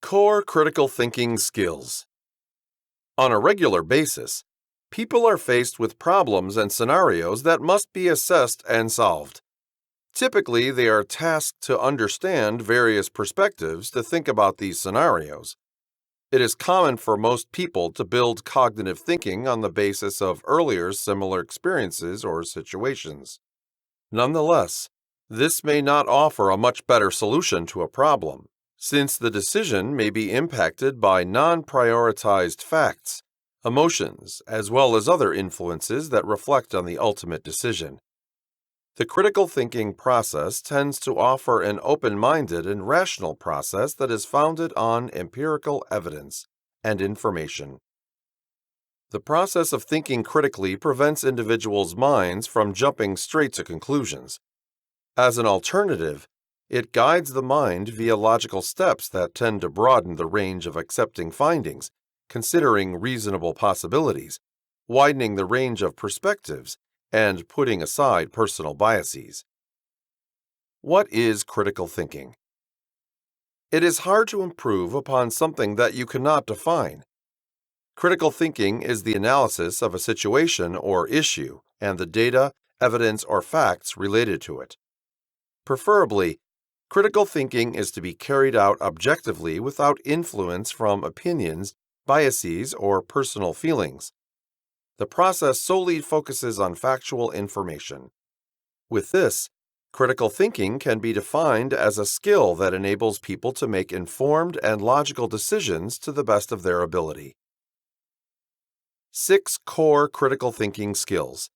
Core critical thinking skills. On a regular basis, people are faced with problems and scenarios that must be assessed and solved. Typically, they are tasked to understand various perspectives to think about these scenarios. It is common for most people to build cognitive thinking on the basis of earlier similar experiences or situations. Nonetheless, this may not offer a much better solution to a problem, since the decision may be impacted by non-prioritized facts, emotions, as well as other influences that reflect on the ultimate decision. The critical thinking process tends to offer an open-minded and rational process that is founded on empirical evidence and information. The process of thinking critically prevents individuals' minds from jumping straight to conclusions. As an alternative, it guides the mind via logical steps that tend to broaden the range of accepting findings, considering reasonable possibilities, widening the range of perspectives, and putting aside personal biases. What is critical thinking? It is hard to improve upon something that you cannot define. Critical thinking is the analysis of a situation or issue and the data, evidence, or facts related to it. Preferably, critical thinking is to be carried out objectively without influence from opinions, biases, or personal feelings. The process solely focuses on factual information. With this, critical thinking can be defined as a skill that enables people to make informed and logical decisions to the best of their ability. 6 core critical thinking skills.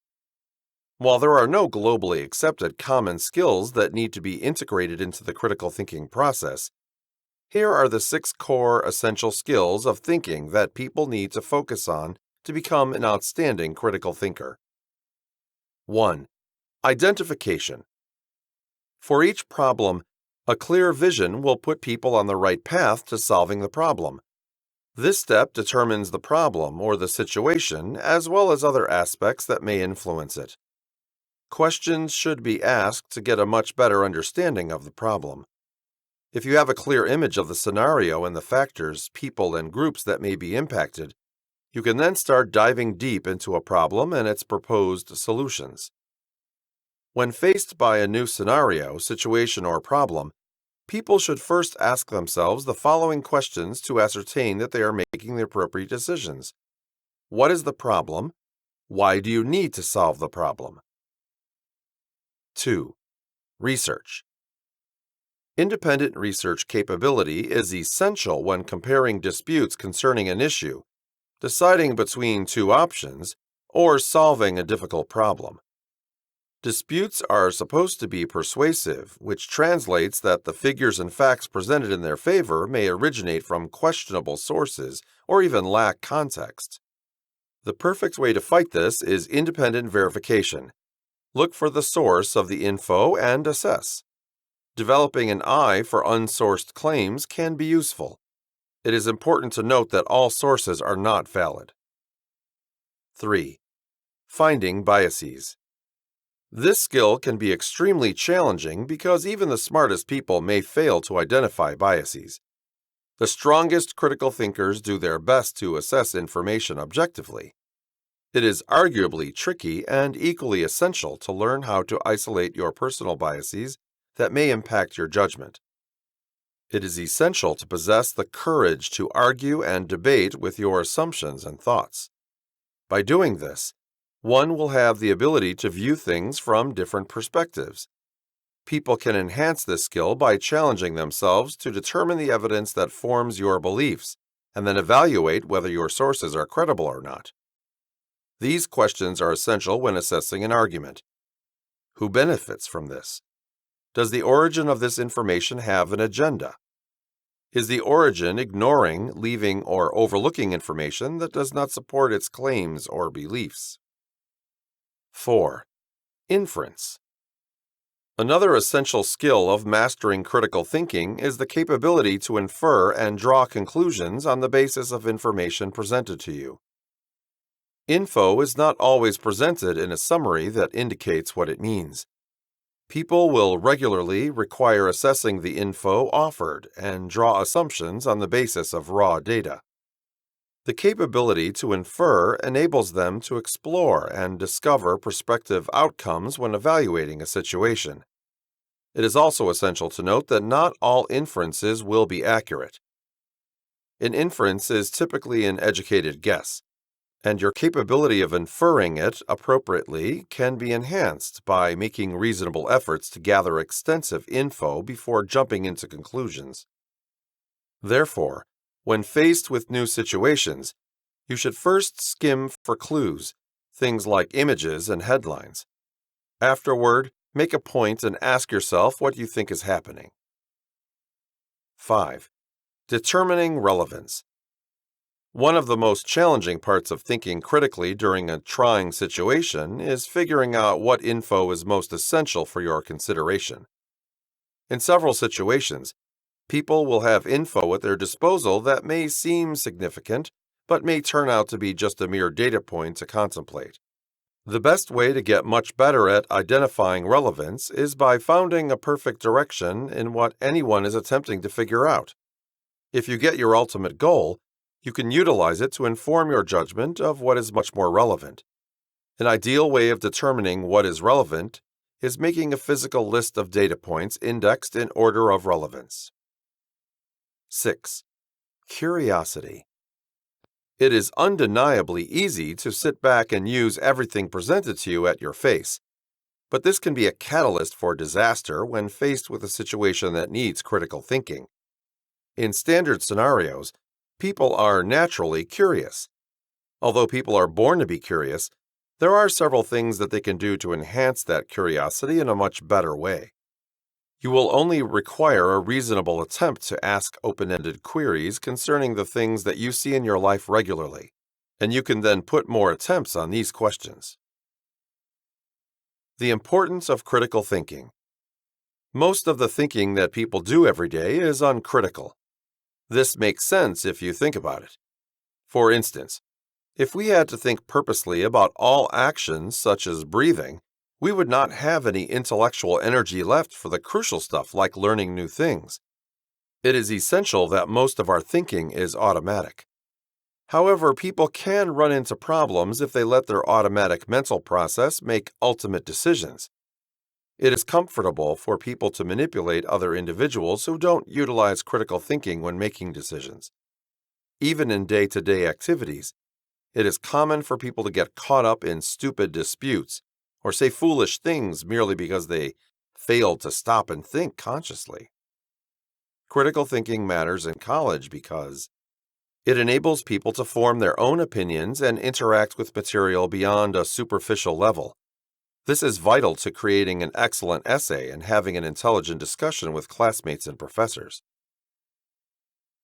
While there are no globally accepted common skills that need to be integrated into the critical thinking process, here are the 6 core essential skills of thinking that people need to focus on to become an outstanding critical thinker. 1. Identification. For each problem, a clear vision will put people on the right path to solving the problem. This step determines the problem or the situation, as well as other aspects that may influence it. Questions should be asked to get a much better understanding of the problem. If you have a clear image of the scenario and the factors, people, and groups that may be impacted, you can then start diving deep into a problem and its proposed solutions. When faced by a new scenario, situation, or problem, people should first ask themselves the following questions to ascertain that they are making the appropriate decisions. What is the problem? Why do you need to solve the problem? 2. Research. Independent research capability is essential when comparing disputes concerning an issue, deciding between two options, or solving a difficult problem. Disputes are supposed to be persuasive, which translates that the figures and facts presented in their favor may originate from questionable sources or even lack context. The perfect way to fight this is independent verification. Look for the source of the info and assess. Developing an eye for unsourced claims can be useful. It is important to note that all sources are not valid. 3. Finding biases. This skill can be extremely challenging because even the smartest people may fail to identify biases. The strongest critical thinkers do their best to assess information objectively. It is arguably tricky and equally essential to learn how to isolate your personal biases that may impact your judgment. It is essential to possess the courage to argue and debate with your assumptions and thoughts. By doing this, one will have the ability to view things from different perspectives. People can enhance this skill by challenging themselves to determine the evidence that forms your beliefs, and then evaluate whether your sources are credible or not. These questions are essential when assessing an argument. Who benefits from this? Does the origin of this information have an agenda? Is the origin ignoring, leaving, or overlooking information that does not support its claims or beliefs? 4. Inference. Another essential skill of mastering critical thinking is the capability to infer and draw conclusions on the basis of information presented to you. Info is not always presented in a summary that indicates what it means. People will regularly require assessing the info offered and draw assumptions on the basis of raw data. The capability to infer enables them to explore and discover prospective outcomes when evaluating a situation. It is also essential to note that not all inferences will be accurate. An inference is typically an educated guess, and your capability of inferring it appropriately can be enhanced by making reasonable efforts to gather extensive info before jumping into conclusions. Therefore, when faced with new situations, you should first skim for clues, things like images and headlines. Afterward, make a point and ask yourself what you think is happening. 5. Determining relevance. One of the most challenging parts of thinking critically during a trying situation is figuring out what info is most essential for your consideration. In several situations, people will have info at their disposal that may seem significant, but may turn out to be just a mere data point to contemplate. The best way to get much better at identifying relevance is by finding a perfect direction in what anyone is attempting to figure out. If you get your ultimate goal, you can utilize it to inform your judgment of what is much more relevant. An ideal way of determining what is relevant is making a physical list of data points indexed in order of relevance. 6. Curiosity. It is undeniably easy to sit back and use everything presented to you at your face, but this can be a catalyst for disaster when faced with a situation that needs critical thinking. In standard scenarios, people are naturally curious. Although people are born to be curious, there are several things that they can do to enhance that curiosity in a much better way. You will only require a reasonable attempt to ask open-ended queries concerning the things that you see in your life regularly, and you can then put more attempts on these questions. The importance of critical thinking. Most of the thinking that people do every day is uncritical. This makes sense if you think about it. For instance, if we had to think purposely about all actions such as breathing, we would not have any intellectual energy left for the crucial stuff like learning new things. It is essential that most of our thinking is automatic. However, people can run into problems if they let their automatic mental process make ultimate decisions. It is comfortable for people to manipulate other individuals who don't utilize critical thinking when making decisions. Even in day-to-day activities, it is common for people to get caught up in stupid disputes or say foolish things merely because they failed to stop and think consciously. Critical thinking matters in college because it enables people to form their own opinions and interact with material beyond a superficial level. This is vital to creating an excellent essay and having an intelligent discussion with classmates and professors.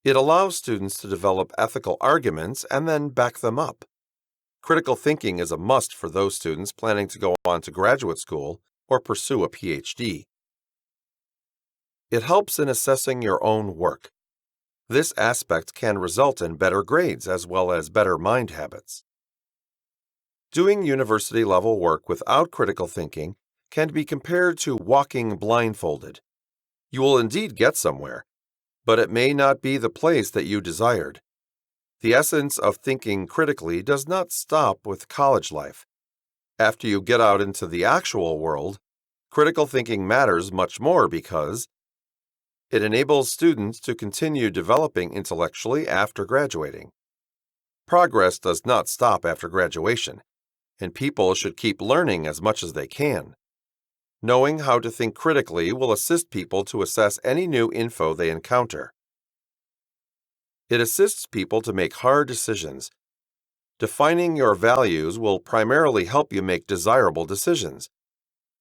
It allows students to develop ethical arguments and then back them up. Critical thinking is a must for those students planning to go on to graduate school or pursue a PhD. It helps in assessing your own work. This aspect can result in better grades as well as better mind habits. Doing university-level work without critical thinking can be compared to walking blindfolded. You will indeed get somewhere, but it may not be the place that you desired. The essence of thinking critically does not stop with college life. After you get out into the actual world, critical thinking matters much more because it enables students to continue developing intellectually after graduating. Progress does not stop after graduation, and people should keep learning as much as they can. Knowing how to think critically will assist people to assess any new info they encounter. It assists people to make hard decisions. Defining your values will primarily help you make desirable decisions.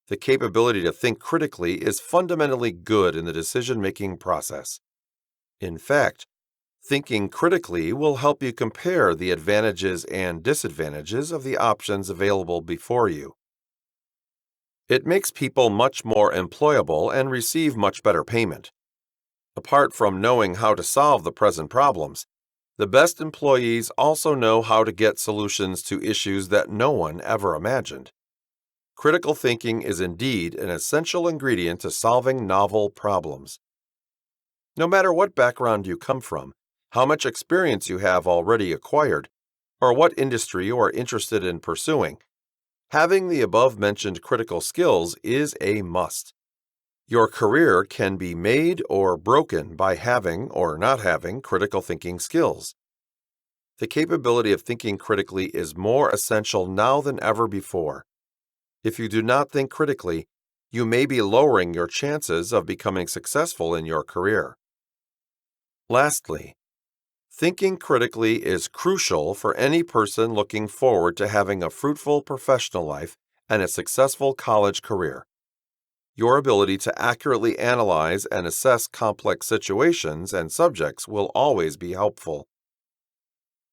The capability to think critically is fundamentally good in the decision-making process. In fact, thinking critically will help you compare the advantages and disadvantages of the options available before you. It makes people much more employable and receive much better payment. Apart from knowing how to solve the present problems, the best employees also know how to get solutions to issues that no one ever imagined. Critical thinking is indeed an essential ingredient to solving novel problems. No matter what background you come from, how much experience you have already acquired, or what industry you are interested in pursuing, having the above-mentioned critical skills is a must. Your career can be made or broken by having or not having critical thinking skills. The capability of thinking critically is more essential now than ever before. If you do not think critically, you may be lowering your chances of becoming successful in your career. Lastly, thinking critically is crucial for any person looking forward to having a fruitful professional life and a successful college career. Your ability to accurately analyze and assess complex situations and subjects will always be helpful.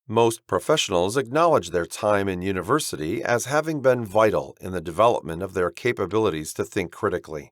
Most professionals acknowledge their time in university as having been vital in the development of their capabilities to think critically.